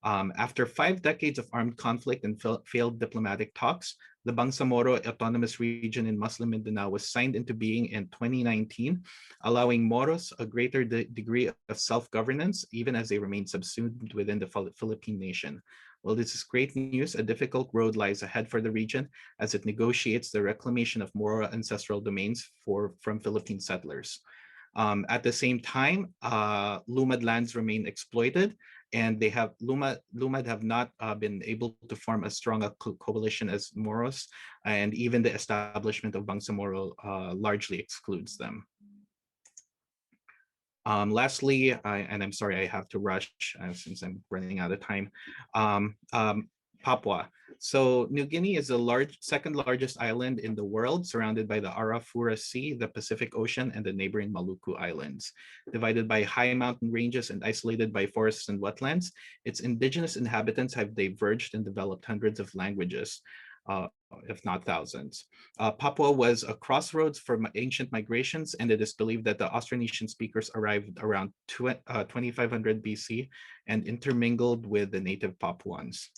After 5 decades of armed conflict and failed diplomatic talks, the Bangsamoro Autonomous Region in Muslim Mindanao was signed into being in 2019, allowing Moros a greater degree of self-governance, even as they remain subsumed within the Philippine nation. While this is great news, a difficult road lies ahead for the region as it negotiates the reclamation of Moro ancestral domains from Philippine settlers. At the same time, Lumad lands remain exploited, and Lumad have not been able to form as strong a coalition as Moros, and even the establishment of Bangsamoro largely excludes them. Lastly, and I'm sorry I have to rush since I'm running out of time, Papua. So New Guinea is the second largest island in the world, surrounded by the Arafura Sea, the Pacific Ocean, and the neighboring Maluku Islands. Divided by high mountain ranges and isolated by forests and wetlands, its indigenous inhabitants have diverged and developed hundreds of languages, if not thousands. Papua was a crossroads for ancient migrations, and it is believed that the Austronesian speakers arrived around 2500 BC and intermingled with the native Papuans.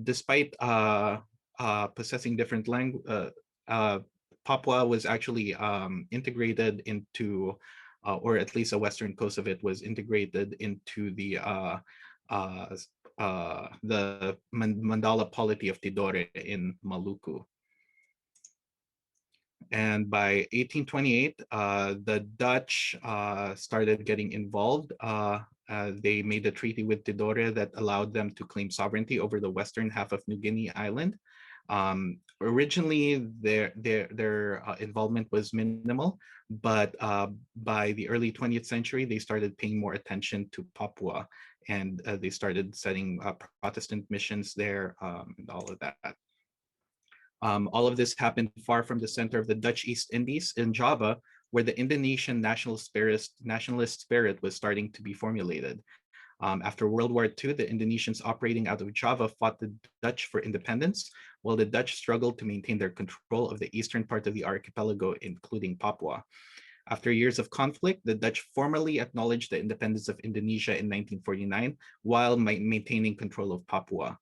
Despite possessing different languages, Papua was actually integrated into, or at least the western coast of it was integrated into the Mandala polity of Tidore in Maluku. And by 1828, the Dutch started getting involved. They made a treaty with Tidore that allowed them to claim sovereignty over the western half of New Guinea Island. Originally, their involvement was minimal, but by the early 20th century, they started paying more attention to Papua, and they started setting Protestant missions there and all of that. All of this happened far from the center of the Dutch East Indies in Java, where the Indonesian nationalist spirit was starting to be formulated. After World War II, the Indonesians operating out of Java fought the Dutch for independence, while the Dutch struggled to maintain their control of the eastern part of the archipelago, including Papua. After years of conflict, the Dutch formally acknowledged the independence of Indonesia in 1949, while maintaining control of Papua.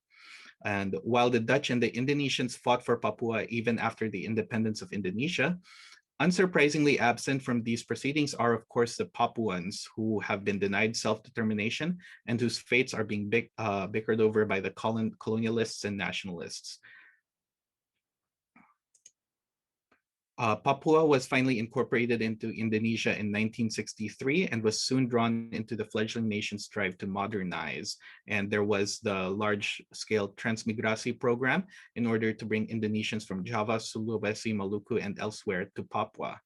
And while the Dutch and the Indonesians fought for Papua even after the independence of Indonesia, unsurprisingly absent from these proceedings are, of course, the Papuans, who have been denied self-determination and whose fates are being bickered over by the colonialists and nationalists. Papua was finally incorporated into Indonesia in 1963 and was soon drawn into the fledgling nation's drive to modernize. And there was the large-scale transmigrasi program in order to bring Indonesians from Java, Sulawesi, Maluku, and elsewhere to Papua.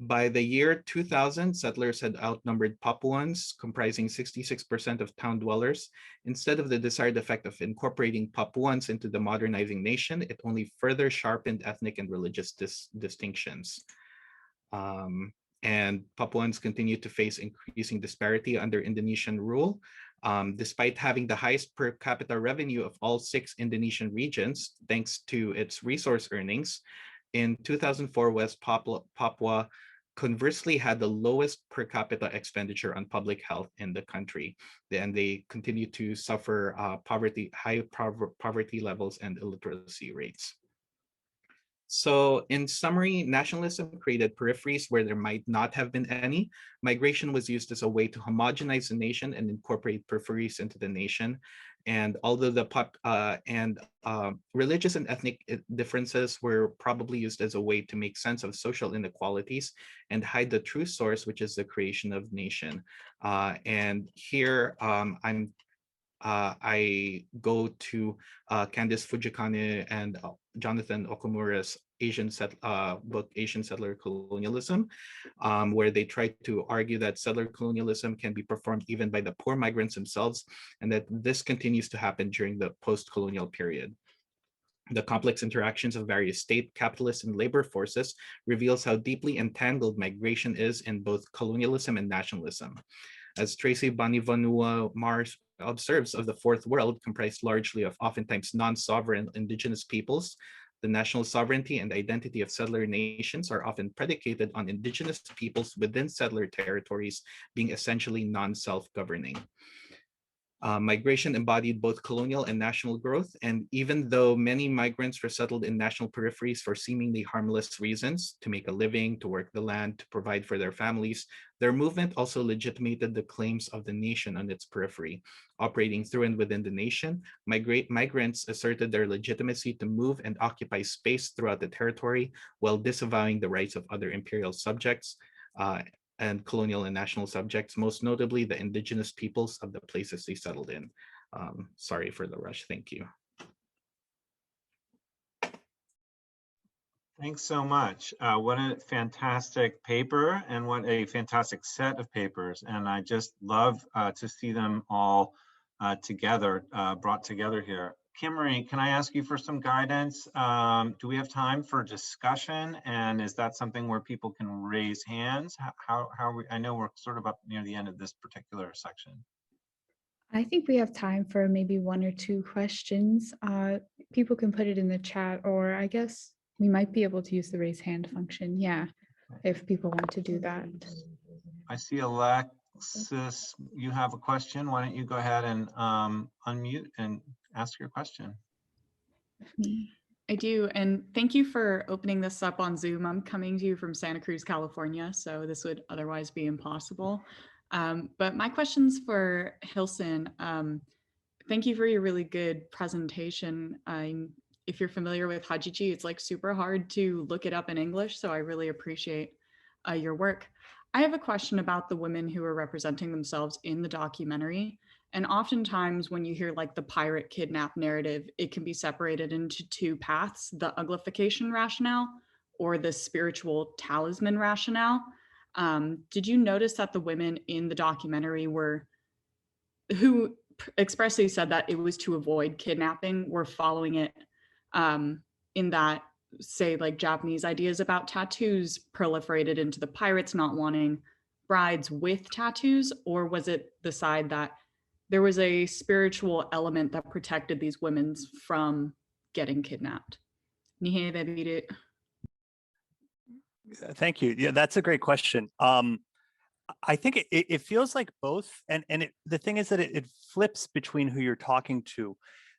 By the year 2000, settlers had outnumbered Papuans, comprising 66% of town dwellers. Instead of the desired effect of incorporating Papuans into the modernizing nation, it only further sharpened ethnic and religious distinctions. And Papuans continue to face increasing disparity under Indonesian rule. Despite having the highest per capita revenue of all 6 Indonesian regions, thanks to its resource earnings, in 2004, West Papua conversely had the lowest per capita expenditure on public health in the country, and they continue to suffer high poverty levels and illiteracy rates. So in summary, nationalism created peripheries where there might not have been any. Migration was used as a way to homogenize the nation and incorporate peripheries into the nation. And although the religious and ethnic differences were probably used as a way to make sense of social inequalities and hide the true source, which is the creation of nation. And here I go to Candice Fujikane and Jonathan Okamura's book, Asian Settler Colonialism, where they try to argue that settler colonialism can be performed even by the poor migrants themselves, and that this continues to happen during the post-colonial period. The complex interactions of various state, capitalist, and labor forces reveals how deeply entangled migration is in both colonialism and nationalism. As Tracy Banivanua Mars observes, of the fourth world, comprised largely of oftentimes non-sovereign indigenous peoples, the national sovereignty and identity of settler nations are often predicated on indigenous peoples within settler territories being essentially non-self-governing. Migration embodied both colonial and national growth, and even though many migrants were settled in national peripheries for seemingly harmless reasons, to make a living, to work the land, to provide for their families, their movement also legitimated the claims of the nation on its periphery. Operating through and within the nation, migrants asserted their legitimacy to move and occupy space throughout the territory while disavowing the rights of other imperial subjects, and colonial and national subjects, most notably the indigenous peoples of the places they settled in. Sorry for the rush, thank you. Thanks so much. What a fantastic paper and what a fantastic set of papers. And I just love to see them all together, brought together here. Kimmery, can I ask you for some guidance? Do we have time for discussion? And is that something where people can raise hands? How I know we're sort of up near the end of this particular section. I think we have time for maybe 1 or 2 questions. People can put it in the chat, or I guess we might be able to use the raise hand function. Yeah, if people want to do that. I see Alexis, you have a question. Why don't you go ahead and unmute and ask your question. I do, and thank you for opening this up on Zoom. I'm coming to you from Santa Cruz, California, so this would otherwise be impossible. But my question's for Hilson. Thank you for your really good presentation. If you're familiar with Hajichi, it's like super hard to look it up in English, so I really appreciate your work. I have a question about the women who are representing themselves in the documentary. And oftentimes when you hear like the pirate kidnap narrative, it can be separated into 2 paths, the uglification rationale or the spiritual talisman rationale. Did you notice that the women in the documentary who expressly said that it was to avoid kidnapping, were following it in that, say, like Japanese ideas about tattoos proliferated into the pirates not wanting brides with tattoos? Or was it the side that there was a spiritual element that protected these women from getting kidnapped? Thank you. Yeah, that's a great question. I think it feels like both, and the thing is that it flips between who you're talking to.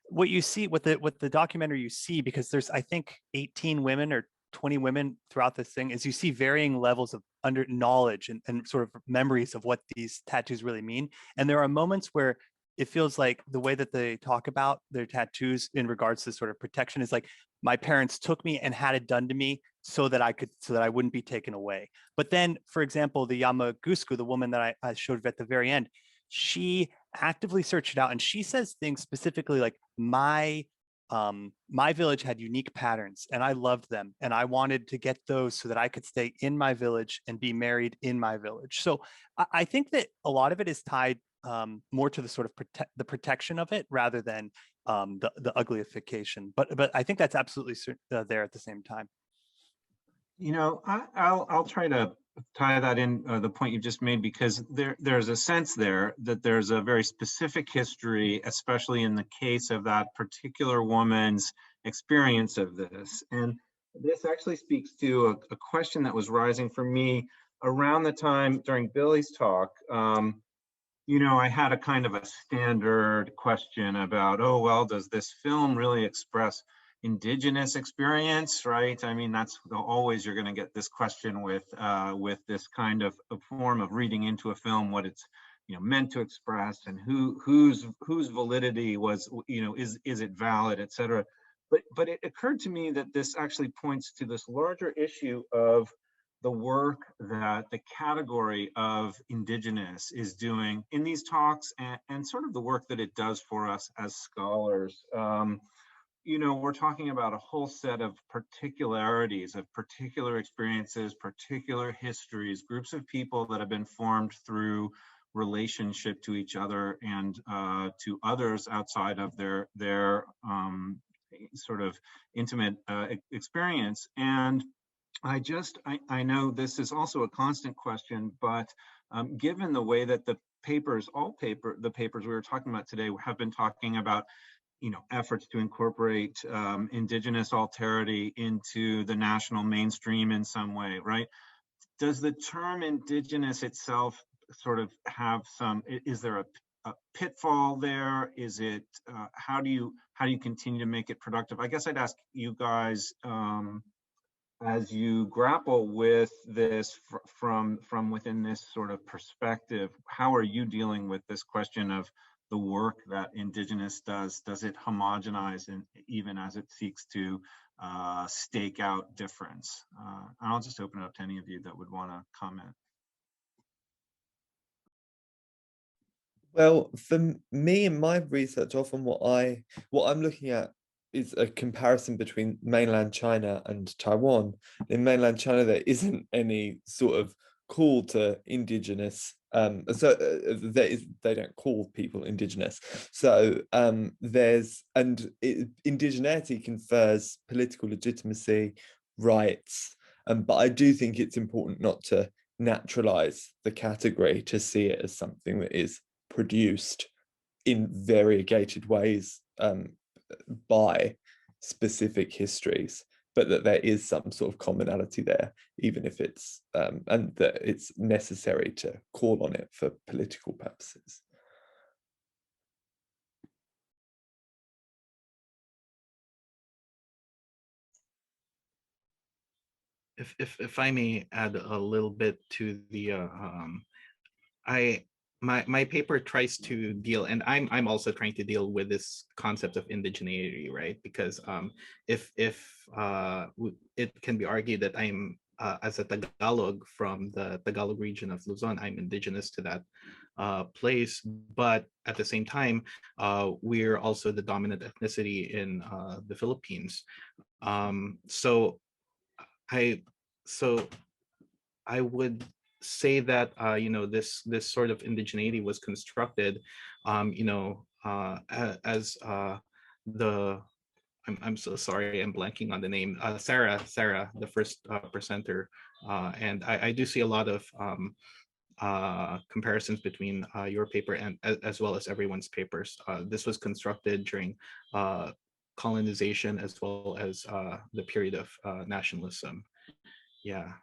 What you see, what the documentary you see, because there's I think 18 women or 20 women throughout this thing, is you see varying levels of knowledge and sort of memories of what these tattoos really mean. And there are moments where it feels like the way that they talk about their tattoos in regards to sort of protection is like, my parents took me and had it done to me so that I wouldn't be taken away. But then, for example, the Yamagusku, the woman that I showed at the very end, she actively searched it out, and she says things specifically like, my village had unique patterns and I loved them, and I wanted to get those so that I could stay in my village and be married in my village. So I think that a lot of it is tied more to the sort of the protection of it rather than the uglification. But I think that's absolutely there at the same time. You know, I'll try to tie that in the point you just made, because there's a sense there that there's a very specific history, especially in the case of that particular woman's experience of this. And this actually speaks to a question that was rising for me around the time during Billy's talk. You know, I had a kind of a standard question about, oh, well, does this film really express indigenous experience, right? I mean, that's always, you're going to get this question with this kind of a form of reading into a film what it's, you know, meant to express, and whose validity was, you know, is it valid, et cetera. But it occurred to me that this actually points to this larger issue of the work that the category of Indigenous is doing in these talks, and sort of the work that it does for us as scholars. You know, we're talking about a whole set of particularities, of particular experiences, particular histories, groups of people that have been formed through relationship to each other and to others outside of their sort of intimate experience. And I know this is also a constant question, but given the way that the papers we were talking about today have been talking about, you know, efforts to incorporate Indigenous alterity into the national mainstream in some way, right? Does the term Indigenous itself sort of have some, is there a pitfall there? Is it, how do you continue to make it productive? I guess I'd ask you guys, as you grapple with this from within this sort of perspective, how are you dealing with this question of the work that Indigenous does? Does it homogenize, and even as it seeks to stake out difference? I'll just open it up to any of you that would want to comment. Well, for me in my research, often what I'm looking at is a comparison between mainland China and Taiwan. In mainland China, there isn't any sort of call to Indigenous. They don't call people Indigenous. So indigeneity confers political legitimacy, rights, but I do think it's important not to naturalize the category, to see it as something that is produced in variegated ways by specific histories, but that there is some sort of commonality there, even if it's and that it's necessary to call on it for political purposes. If I may add a little bit to the my paper tries to deal, and I'm also trying to deal with this concept of indigeneity, right? Because if it can be argued that I'm as a Tagalog from the Tagalog region of Luzon, I'm indigenous to that place, but at the same time, we're also the dominant ethnicity in the Philippines. So I would say that you know, this sort of indigeneity was constructed, you know, as the I'm so sorry, I'm blanking on the name, Sara, the first presenter, and I do see a lot of comparisons between your paper and as well as everyone's papers. This was constructed during colonization as well as the period of nationalism. Yeah,